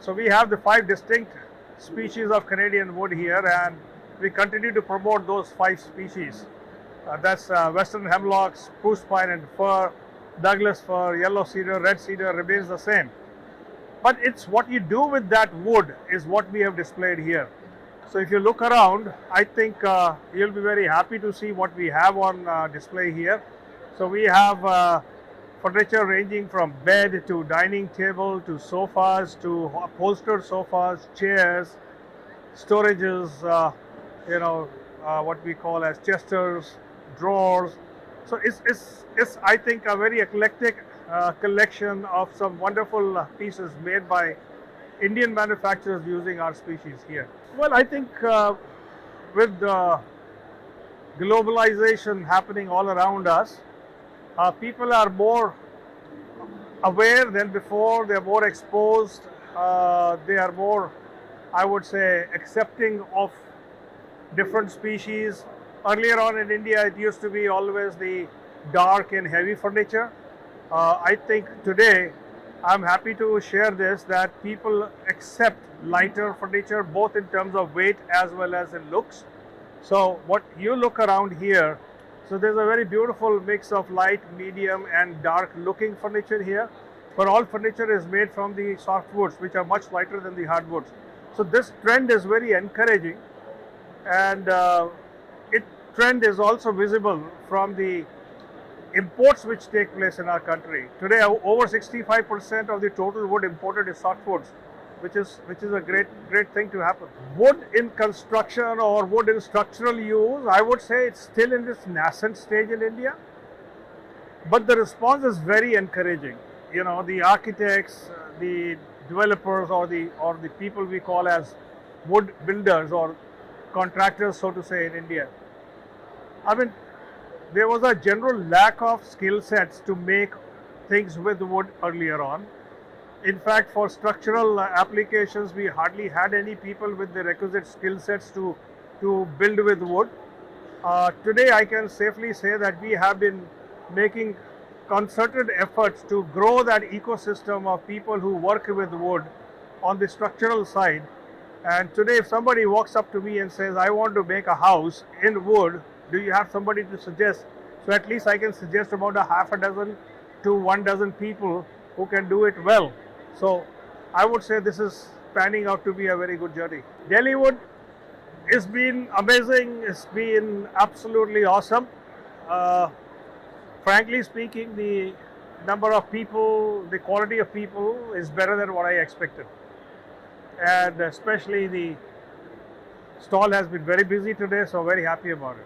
So we have the 5 distinct species of Canadian wood here, and we continue to promote those 5 species. That's western hemlock, spruce pine and fir, Douglas fir, yellow cedar, red cedar remains the same. But it's what you do with that wood is what we have displayed here. So if you look around, I think you'll be very happy to see what we have on display here. So we have furniture ranging from bed to dining table to sofas to upholstered sofas, chairs, storages, what we call as chesters, drawers. So it's I think a very eclectic collection of some wonderful pieces made by Indian manufacturers using our species here. Well, I think with globalization happening all around us, people are more aware than before. They're more exposed. They are more, I would say, accepting of different species. Earlier on in India, it used to be always the dark and heavy furniture. I think today, I'm happy to share this, that people accept lighter furniture both in terms of weight as well as in looks. So what you look around here, so there's a very beautiful mix of light, medium and dark looking furniture here. But all furniture is made from the softwoods, which are much lighter than the hardwoods. So this trend is very encouraging, and trend is also visible from the imports which take place in our country. Today, over 65% of the total wood imported is softwoods, which is a great thing to happen. Wood in construction or wood in structural use, I would say it's still in this nascent stage in India, but the response is very encouraging. You know, the architects, the developers, or the people we call as wood builders or contractors, so to say, in India. I mean, there was a general lack of skill sets to make things with wood earlier on. In fact, for structural applications, we hardly had any people with the requisite skill sets to build with wood. Today, I can safely say that we have been making concerted efforts to grow that ecosystem of people who work with wood on the structural side. And today, if somebody walks up to me and says, I want to make a house in wood, do you have somebody to suggest? So at least I can suggest about a half a dozen to 1 dozen people who can do it well. So I would say this is panning out to be a very good journey. Delhi wood has been amazing. It's been absolutely awesome. Frankly speaking, the number of people, the quality of people is better than what I expected. And especially the stall has been very busy today, so very happy about it.